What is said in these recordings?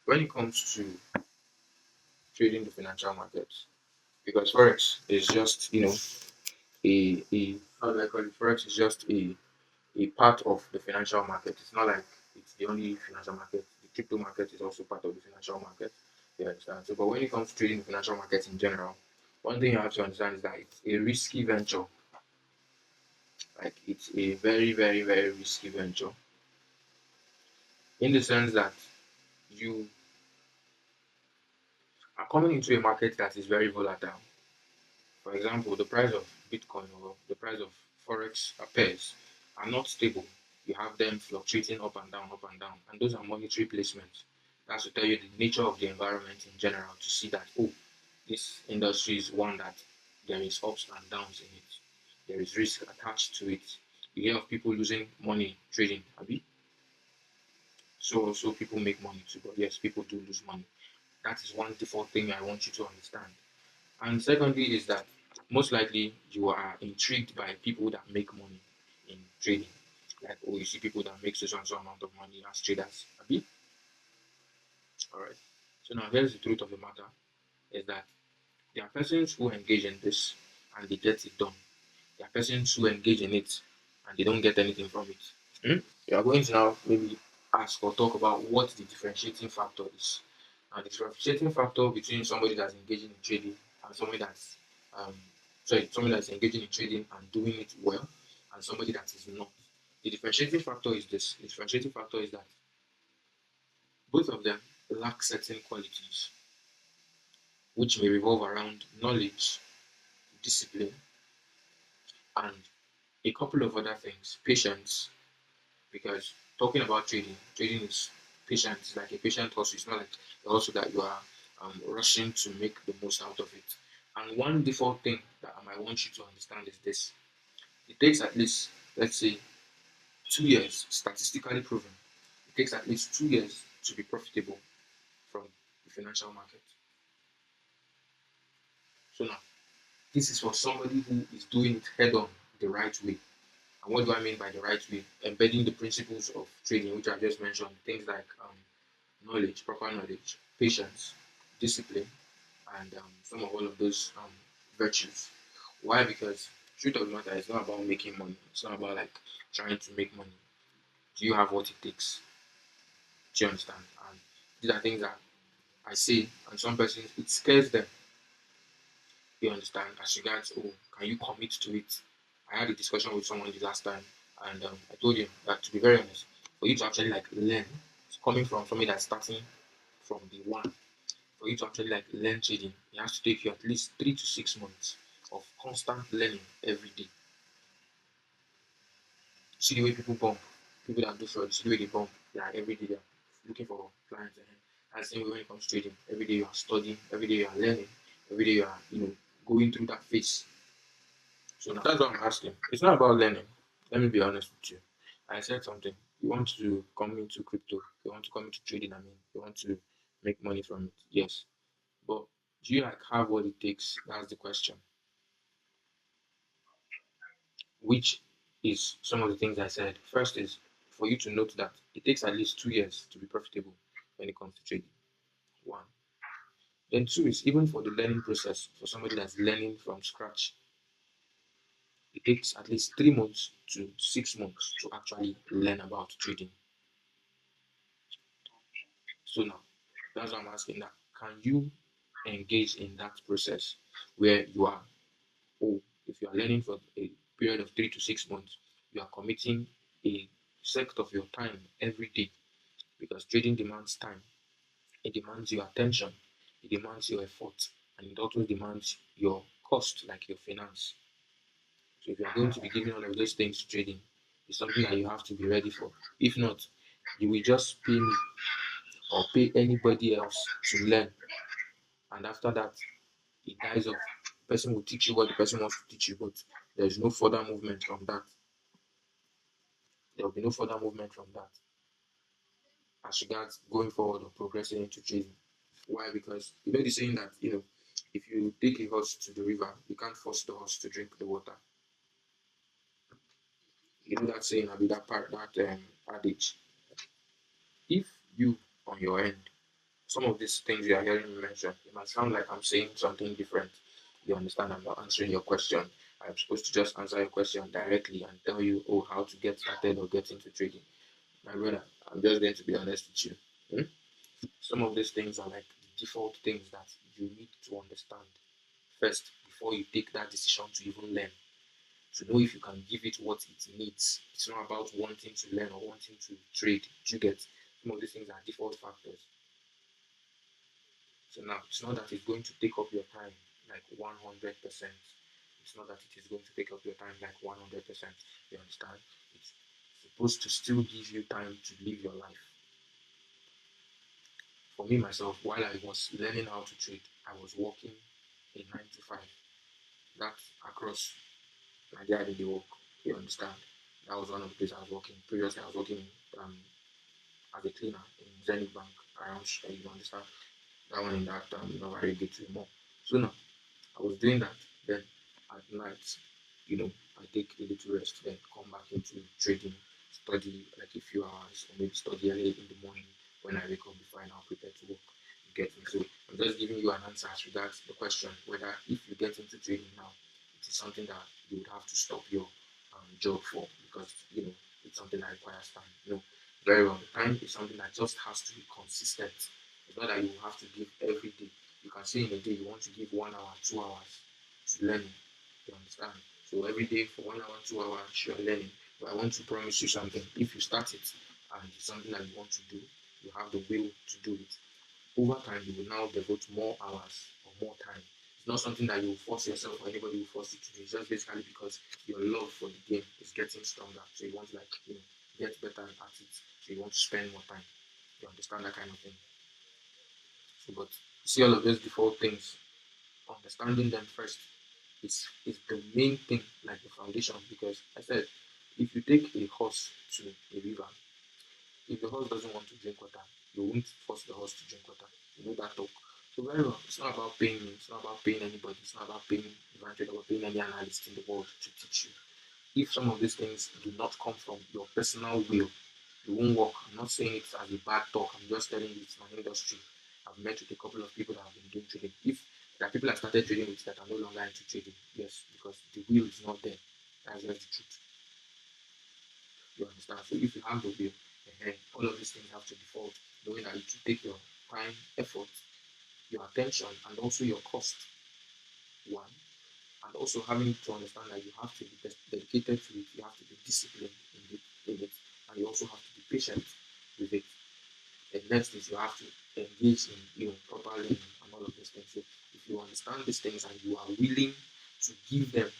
when it comes to trading the financial markets, because forex is just a how do I call it? Forex is just a part of the financial market. It's not like it's the only financial market. The crypto market is also part of the financial market. You understand? So, but when it comes to trading the financial market in general, one thing you have to understand is that it's a risky venture. Like it's a very, very, very risky venture in the sense that you are coming into a market that is very volatile. For example, the price of Bitcoin or the price of Forex pairs are not stable. You have them fluctuating up and down, and those are monetary placements. That's to tell you the nature of the environment in general to see that, oh, this industry is one that there is ups and downs in it. There is risk attached to it. You hear of people losing money trading, Abi. So people make money too, but yes, people do lose money. That is one default thing I want you to understand. And secondly is that most likely you are intrigued by people that make money in trading. Like, oh, you see people that make such and so amount of money as traders. Abi? All right. So now here's the truth of the matter is that there are persons who engage in this and they get it done. There are persons who engage in it and they don't get anything from it. You are going to now maybe ask or talk about what the differentiating factor is. Now, the differentiating factor between somebody that's engaging in trading and um, somebody that's engaging in trading and doing it well, and somebody that is not. The differentiating factor is this. The differentiating factor is that both of them lack certain qualities, which may revolve around knowledge, discipline, and a couple of other things. Patience, because talking about trading is patient. It's like a patient hustle. It's not like also that you are rushing to make the most out of it. And one default thing that I might want you to understand is this: it takes at least, let's say, 2 years, statistically proven. It takes at least 2 years to be profitable from the financial market. So now, this is for somebody who is doing it head on the right way. And what do I mean by the right way? Embedding the principles of trading, which I just mentioned, things like knowledge, proper knowledge, patience, discipline, and some of all of those virtues. Why? Because truth of the matter is not about making money. It's not about like trying to make money. Do you have what it takes? Do you understand? And these are things that I say, and some persons it scares them. You understand? As regards, oh, can you commit to it? I had a discussion with someone the last time, and I told him that to be very honest, for you to actually like learn, it's coming from somebody that's starting from the one for you to actually like learn trading, it has to take you at least 3 to 6 months of constant learning every day. See the way people bump, people that do fraud, see the way they bump, they are every day they are looking for clients. And the same way when it comes to trading, every day you are studying, every day you are learning, every day you are, going through that phase. So now that's what I'm asking. It's not about learning. Let me be honest with you. I said something. You want to come into crypto, you want to come into trading, you want to make money from it. Yes. But do you like have what it takes? That's the question. Which is some of the things I said. First is for you to note that it takes at least 2 years to be profitable when it comes to trading. One. Then two is even for the learning process, for somebody that's learning from scratch, it takes at least 3 months to 6 months to actually learn about trading. So now that's what I'm asking that. Can you engage in that process where you are, oh, if you are learning for a period of 3 to 6 months, you are committing a sect of your time every day because trading demands time. It demands your attention, it demands your effort, and it also demands your cost, like your finance. So if you are going to be giving all of those things to trading, it's something that you have to be ready for. If not, you will just pay me or pay anybody else to learn, and after that, it dies off. The person will teach you what the person wants to teach you, but there is no further movement from that. There will be no further movement from that as regards going forward or progressing into trading. Why? Because you know the saying that if you take a horse to the river, you can't force the horse to drink the water. You know that saying, I mean that part that adage. If you on your end Some of these things you are hearing me mention, it might sound like I'm saying something different. You understand? I'm not answering your question. I'm supposed to just answer your question directly and tell you, oh, how to get started or get into trading. My brother, I'm just going to be honest with you. Hmm? Some of these things are like the default things that you need to understand first before you take that decision to even learn. To know if you can give it what it needs. It's not about wanting to learn or wanting to trade. Do you get? Some of these things are default factors. So now it's not that it's going to take up your time like 100%. It's not that it is going to take up your time like 100%. You understand? It's supposed to still give you time to live your life. For me myself, while I was learning how to trade, I was working a 9 to 5. That across Nigeria did the work. You understand? That was one of the places I was working. Previously, I was working as a cleaner in Zenith Bank around. You understand? That one in that Novary Gateway Mall. So now I was doing that. Then at night, I take a little rest, then come back into trading, study like a few hours, or maybe study early in the morning when I wake up before I now prepare to work. You get me? So I'm just giving you an answer as regards the question whether if you get into trading now, it is something that you would have to stop your job for because it's something that requires time. Very well. Time is something that just has to be consistent. It's not that you have to give every day. You can say in a day you want to give 1 hour, 2 hours to learning. You understand? So every day for 1 hour, 2 hours, you're learning. But I want to promise you something. If you start it and it's something that you want to do, you have the will to do it. Over time, you will now devote more hours or more time. It's not something that you will force yourself or anybody will force you to do. It's just basically because your love for the game is getting stronger. So you want to get better at it. So you want to spend more time. You understand that kind of thing. So, but you see all of those default things, understanding them first is the main thing, like the foundation. Because I said, if you take a horse to a river, if the horse doesn't want to drink water, you won't force the horse to drink water. You know that talk. So very well. It's not about paying me. It's not about paying anybody. It's not about paying Evangelist or paying any analyst in the world to teach you. If some of these things do not come from your personal will, it won't work. I'm not saying it as a bad talk. I'm just telling you it's my industry. I've met with a couple of people that have been doing trading. If there are people I started trading with that are no longer into trading, yes, because the will is not there. That's just the truth. You understand? So if you have the will, all of these things have to default, knowing that it will take your time, effort, your attention, and also your cost. One, and also having to understand that you have to be dedicated to it, you have to be disciplined in it, and you also have to be patient with it. And next is you have to engage in proper learning and all of these things. So if you understand these things and you are willing to give them,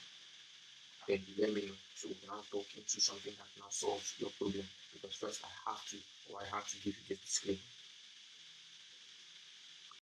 then you let me know. So we can now talk into something that now solves your problem. Because first I have to give you this disclaimer.